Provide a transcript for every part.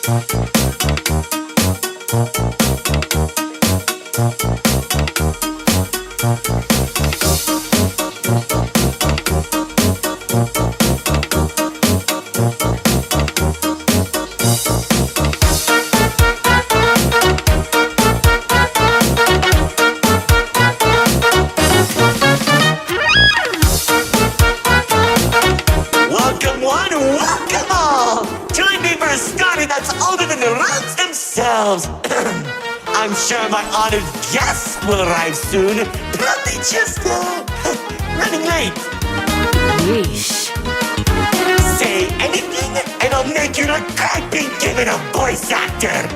Welcome one, welcome all! Join me for a story that's older than the roads themselves. I'm sure my honored guests will arrive soon, but they just, running late. Yeesh. Say anything, and I'll make you regret being given a voice actor.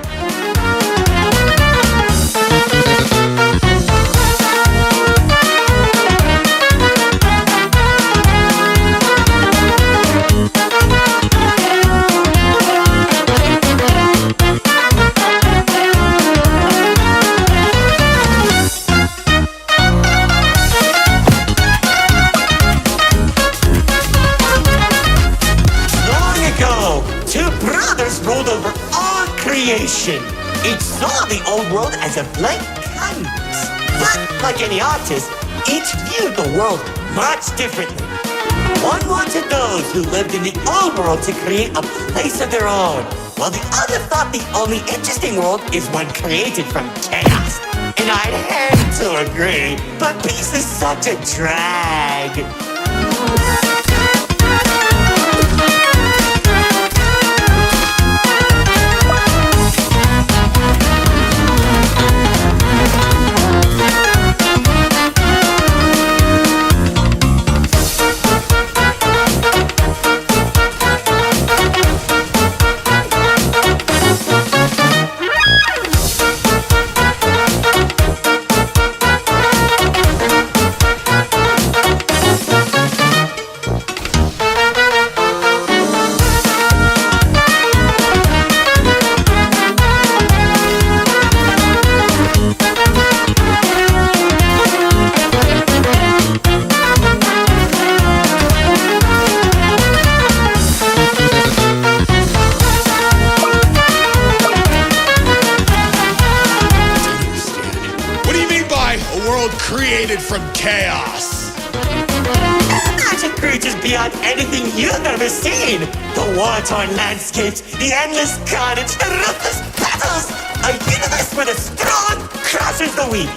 Two brothers ruled over all creation. Each saw the old world as a blank canvas. But like any artist, each viewed the world much differently. One wanted those who lived in the old world to create a place of their own, while the other thought the only interesting world is one created from chaos. And I'd hate to agree, but peace is such a drag. Created from chaos. Magic creatures beyond anything you've ever seen. The war-torn landscapes, the endless carnage, the ruthless battles. A universe where the strong crushes the weak.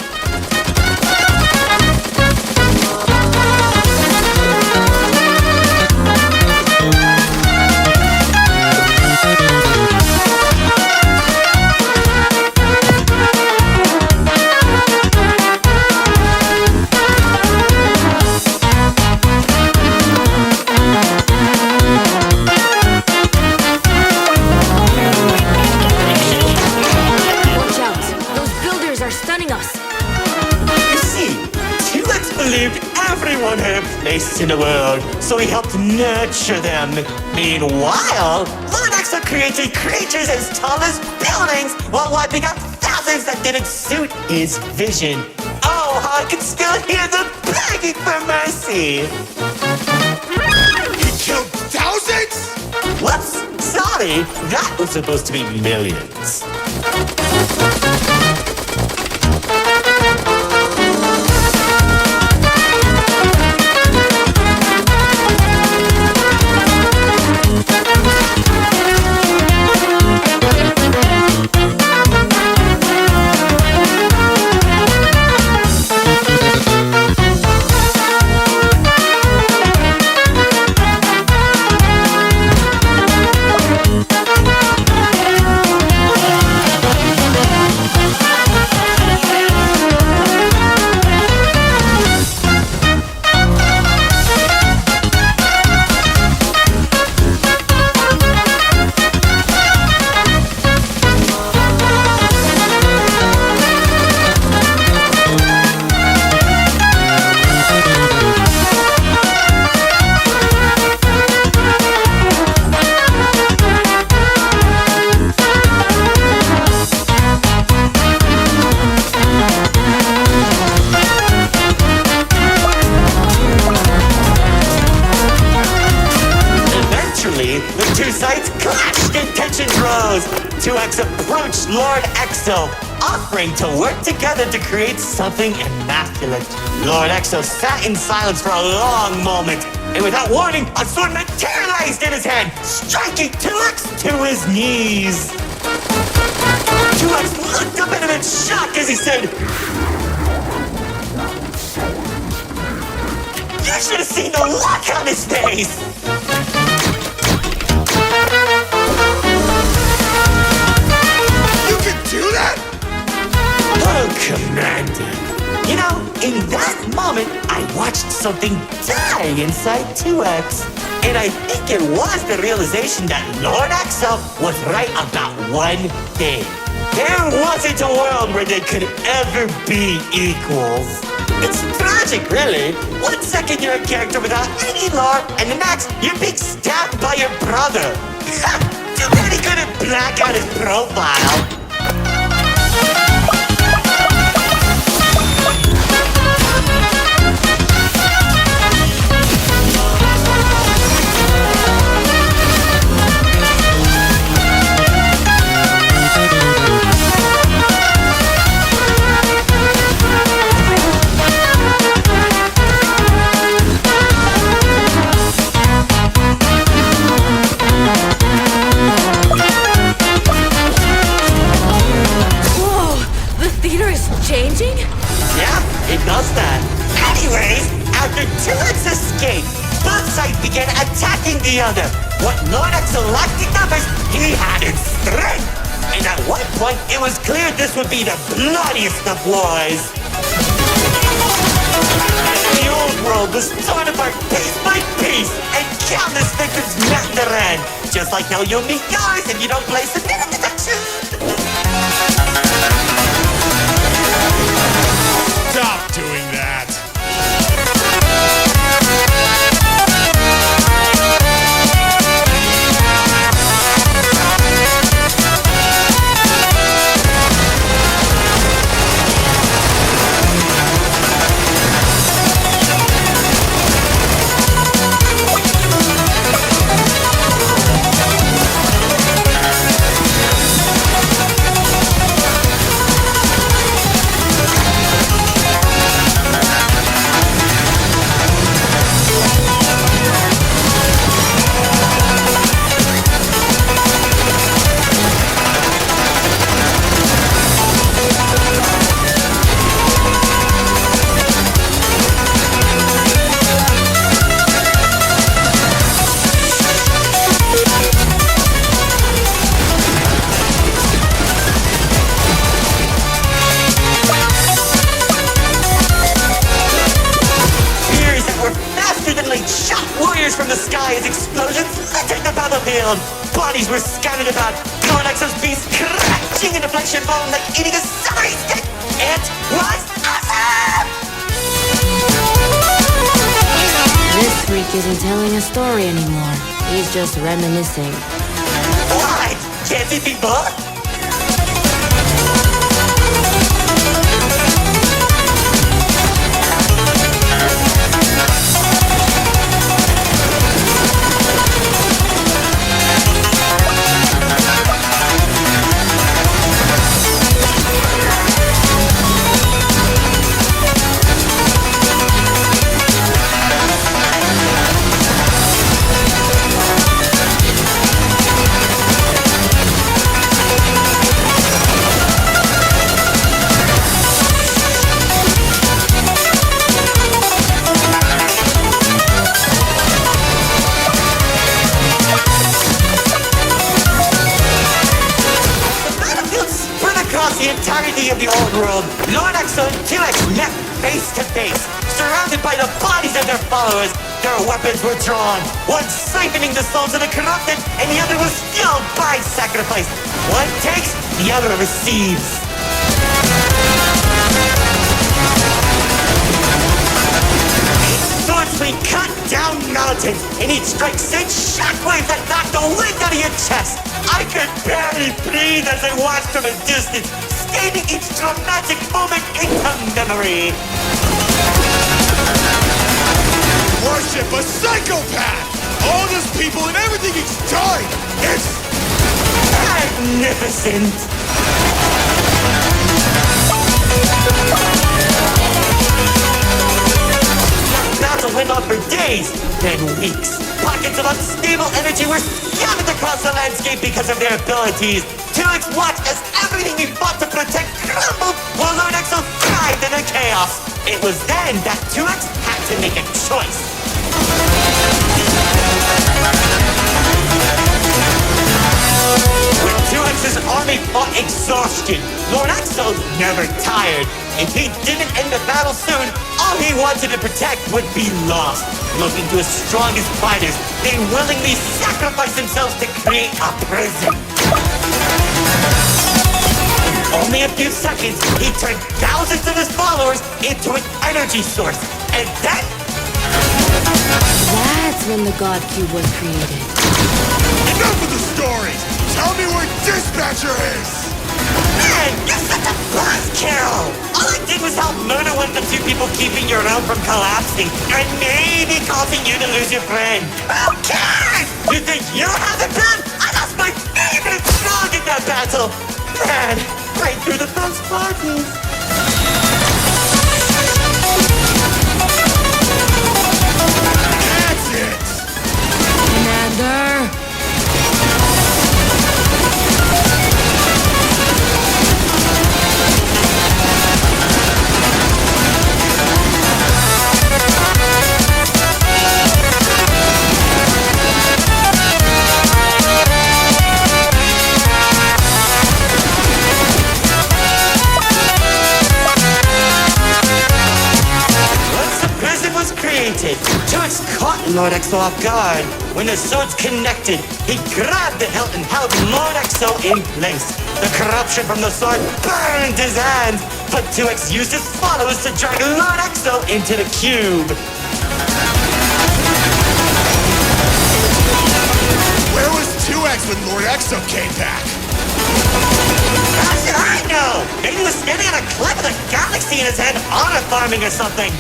Everyone had a place in the world, so he helped nurture them. Meanwhile, Lord Exo created creatures as tall as buildings while wiping out thousands that didn't suit his vision. Oh, how I can still hear them begging for mercy. He killed thousands? Whoops, sorry. That was supposed to be millions. the two sides clashed and tension rose. 2X approached Lord Exo, offering to work together to create something immaculate. Lord Exo sat in silence for a long moment, and without warning, a sword materialized in his hand, striking 2X to his knees. 2X looked up at him in shock as he said, "You should have seen the look on his face!" You can do that? Oh, Commander. You know, in that moment, I watched something die inside 2X. And I think it was the realization that Lord Exo was right about one thing. There wasn't a world where they could ever be equals. It's tragic, really. One second you're a character without any lore, and the next you're being stabbed by your brother. Too bad he couldn't black out his profile. Changing? Yeah, it does that. Anyways, after 2X escaped, both sides began attacking the other. What Lord Exo lacked in numbers, he had in strength. And at one point, it was clear this would be the bloodiest of wars. The old world was torn apart piece by piece, and countless victims met their end. Just like now you'll meet yours if you don't play submitted detection. Stop doing that. From the sky as explosions littered the battlefield. Bodies were scattered about. Lord Exo's beast crashing into flesh and bone like eating a celery stick. It was awesome! This freak isn't telling a story anymore. He's just reminiscing. Why? Can't it be both? The entirety of the old world, Lord Exo and 2X met face to face, surrounded by the bodies of their followers. Their weapons were drawn, one siphoning the souls of the corrupted, and the other was fueled by sacrifice. One takes, the other receives. Each sword swing cut down mountains, and each strike sent shockwaves that knocked the wind out of your chest. I could barely breathe as I watched from a distance, scanning each dramatic moment into memory. Worship a psychopath! All this people and everything he's done. It's magnificent. The battle went on for days, then weeks. Pockets of unstable energy were scattered across the landscape because of their abilities. 2X watched as everything we fought to protect crumbled while Lord Exo thrived in the chaos. It was then that 2X had to make a choice. When 2X's army fought exhaustion, Lord Exo never tired. If he didn't end the battle soon, all he wanted to protect would be lost. Looking to his strongest fighters, they willingly sacrificed themselves to create a prison. In only a few seconds, he turned thousands of his followers into an energy source. And then... That's when the God Cube was created. enough of the stories. Tell me where Dispatcher is. Man, you're such a buzzkill! All I did was help murder one of the two people keeping your realm from collapsing, and maybe causing you to lose your friend. Who cares? You think you have the gun? I lost my favorite dog in that battle! Man, right through the best parties. That's it. Commander! Created. 2X caught Lord Exo off guard. When the swords connected, he grabbed the hilt and held Lord Exo in place. The corruption from the sword burned his hands, but 2X used his followers to drag Lord Exo into the cube. Where was 2X when Lord Exo came back? How should I know? Maybe he was standing on a cliff with a galaxy in his head, honor farming or something.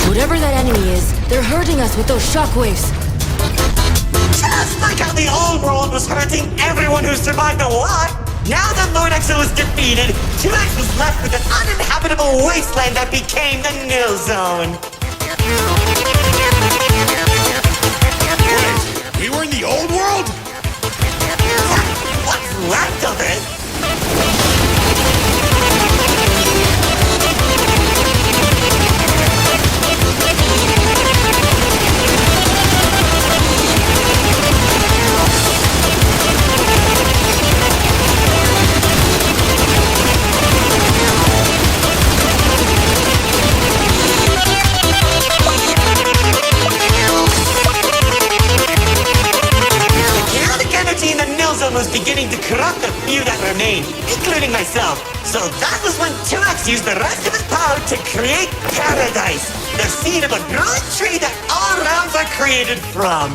Whatever that enemy is, they're hurting us with those shockwaves. Just like how the old world was hurting everyone who survived the war. Now that Lord Exo was defeated, 2X was left with an uninhabitable wasteland that became the Nil Zone. Wait, we were in the old world? What's left of it? Was beginning to corrupt the few that remained, including myself. So that was when 2X used the rest of his power to create Paradise, the seed of a growing tree that all realms are created from.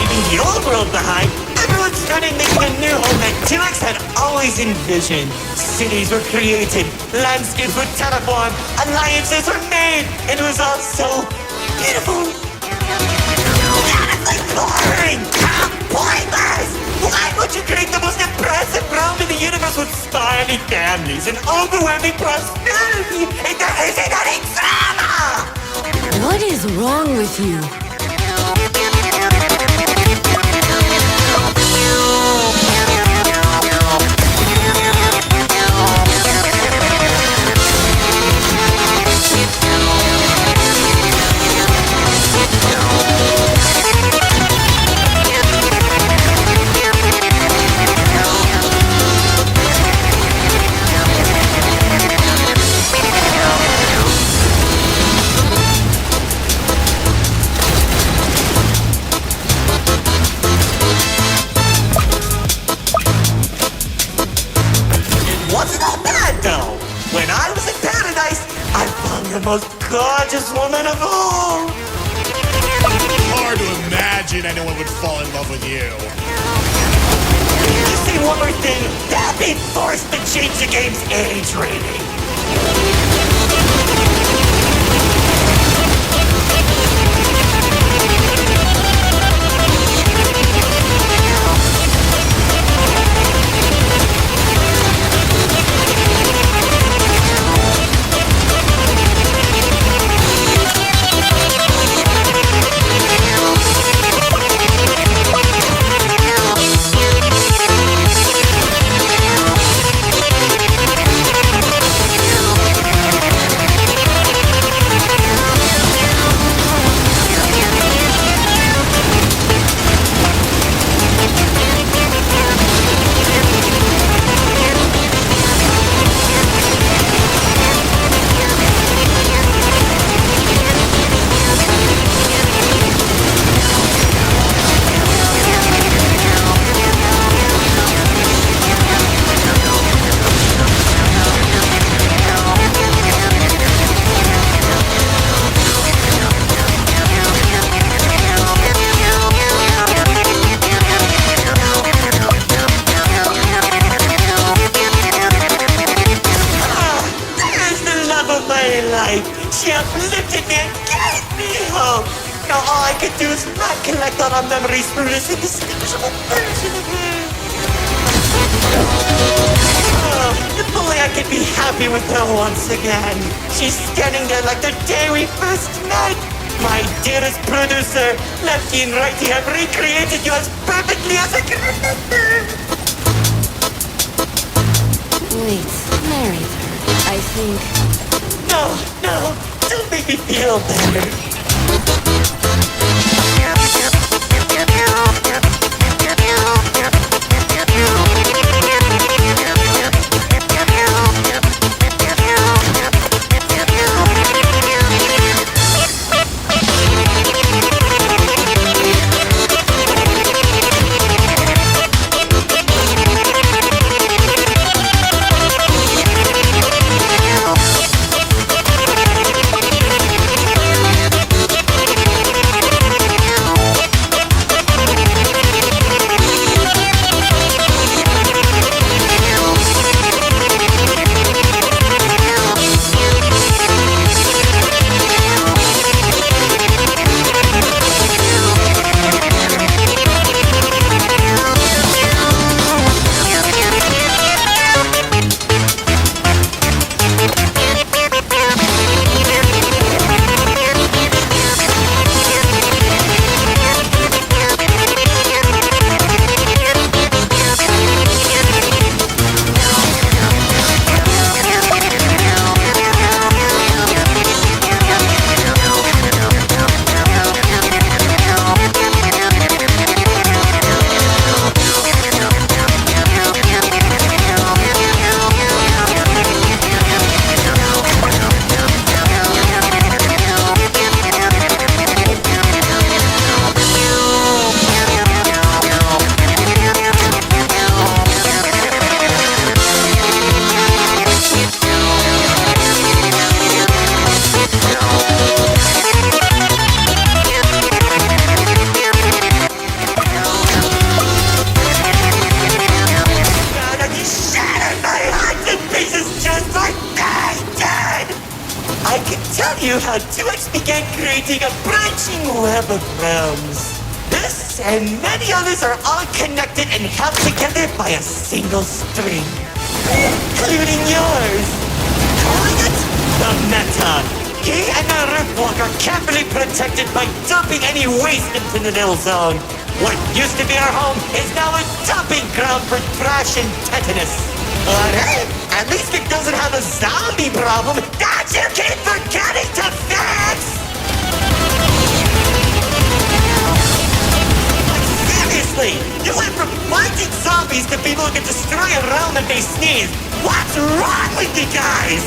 Leaving the old world behind, everyone started making a new home that 2X had always envisioned. Cities were created, landscapes were terraformed, alliances were made, and it was all so beautiful. Beautifully boring! How pointless! Why would you create the most impressive realm in the universe with spiraling families and overwhelming prosperity if there isn't any drama? What is wrong with you? Wasn't all bad though. When I was in paradise, I found the most gorgeous woman of all. Hard to imagine anyone would fall in love with you. You see one more thing, that being forced to change the game's age rating. She uplifted me and gave me hope. Now all I could do is not collect all our memories for this indistinguishable version of her. Oh, if only I could be happy with her once again. She's standing there like the day we first met. My dearest producer, lefty and righty have recreated you as perfectly as I can remember. Wait, narrator. I think... No, don't make me feel better. You how 2X began creating a branching web of realms. This and many others are all connected and held together by a single string, including yours. Calling it the Meta. He and the Riftwalker are carefully protected by dumping any waste into the Nil Zone. What used to be our home is now a dumping ground for trash and tetanus. But hey, at least it doesn't have a zombie problem that you keep forgetting to fix! Seriously, you went from fighting zombies to people who can destroy a realm if they sneeze. What's wrong with you guys?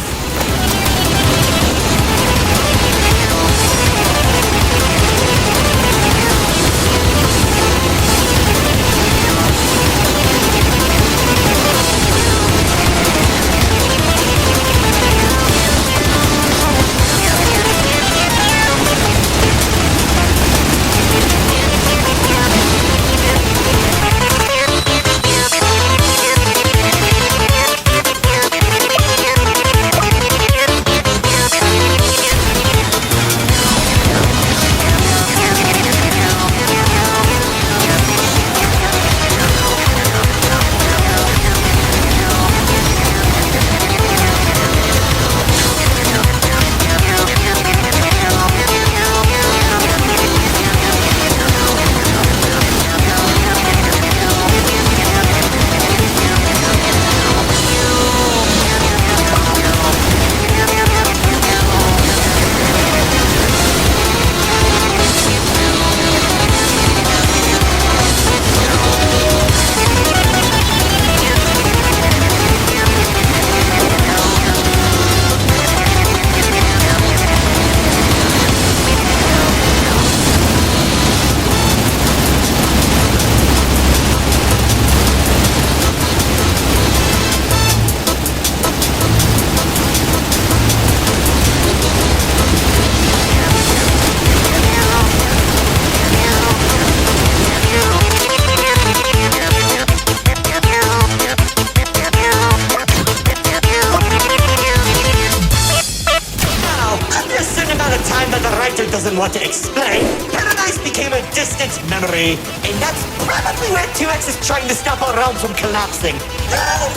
Doesn't want to explain, Paradise became a distant memory, and that's probably where 2X is trying to stop our realm from collapsing.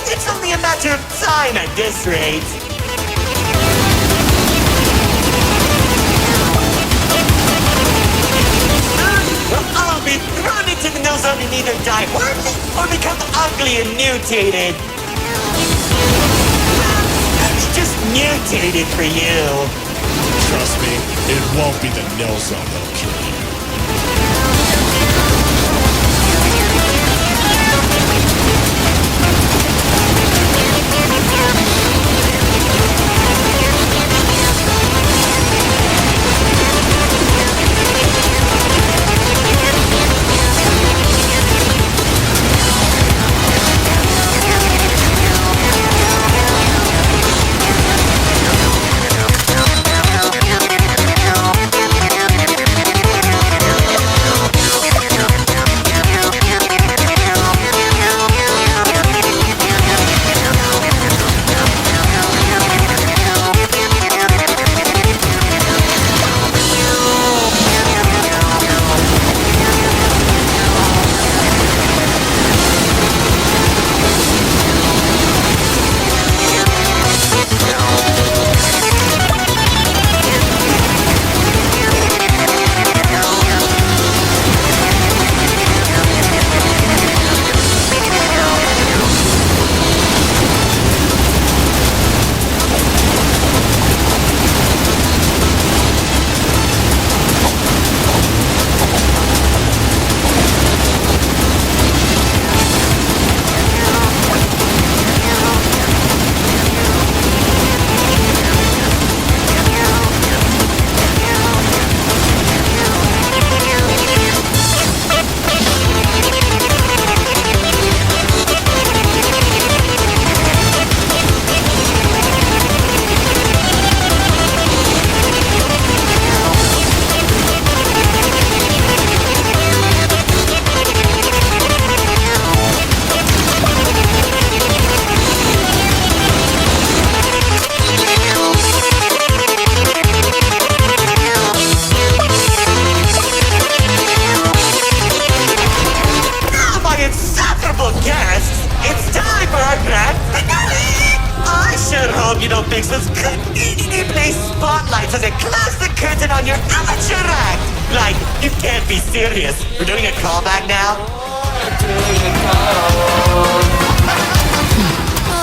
It's only a matter of time at this rate. We'll all be thrown into the Nil Zone and either die horribly or become ugly and mutated. It's just mutated for you. Trust me, it won't be the Nil Zone that'll kill you. spotlight as it closes the curtain on your amateur act. Like, you can't be serious. We're doing a callback now?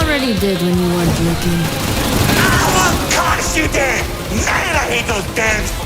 Already did when you weren't looking. Of course you did! Man, I hate those damn...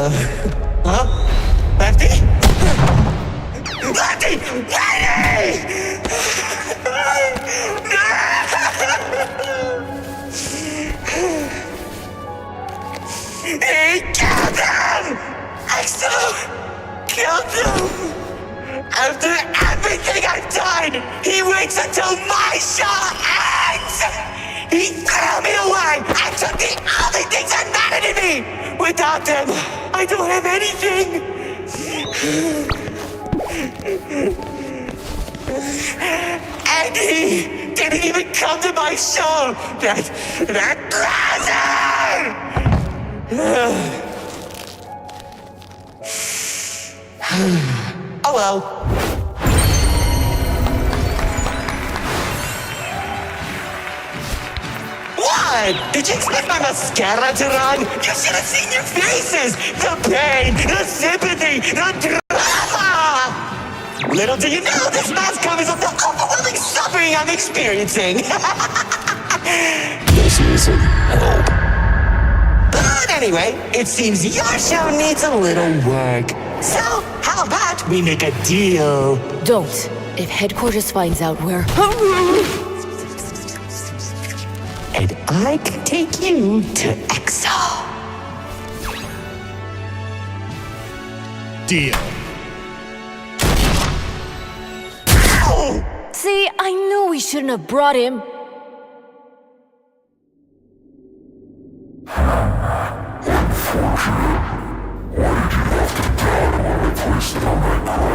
Huh? Lefty? Lefty! He killed him! Exo killed him! After everything I've done, he waits until my show ends! He threw me away and took the only things that mattered to me! Without them, I don't have anything! And he didn't even come to my show! That loser! Oh well. What? Did you expect my mascara to run? You should have seen your faces! The pain, the sympathy, the drama! Little do you know, this mask covers up the overwhelming suffering I'm experiencing! This isn't help. But anyway, it seems your show needs a little work. So, how about we make a deal? Don't. If headquarters finds out we're... And I can take you to Exo. Deal. See, I knew we shouldn't have brought him. I expected more.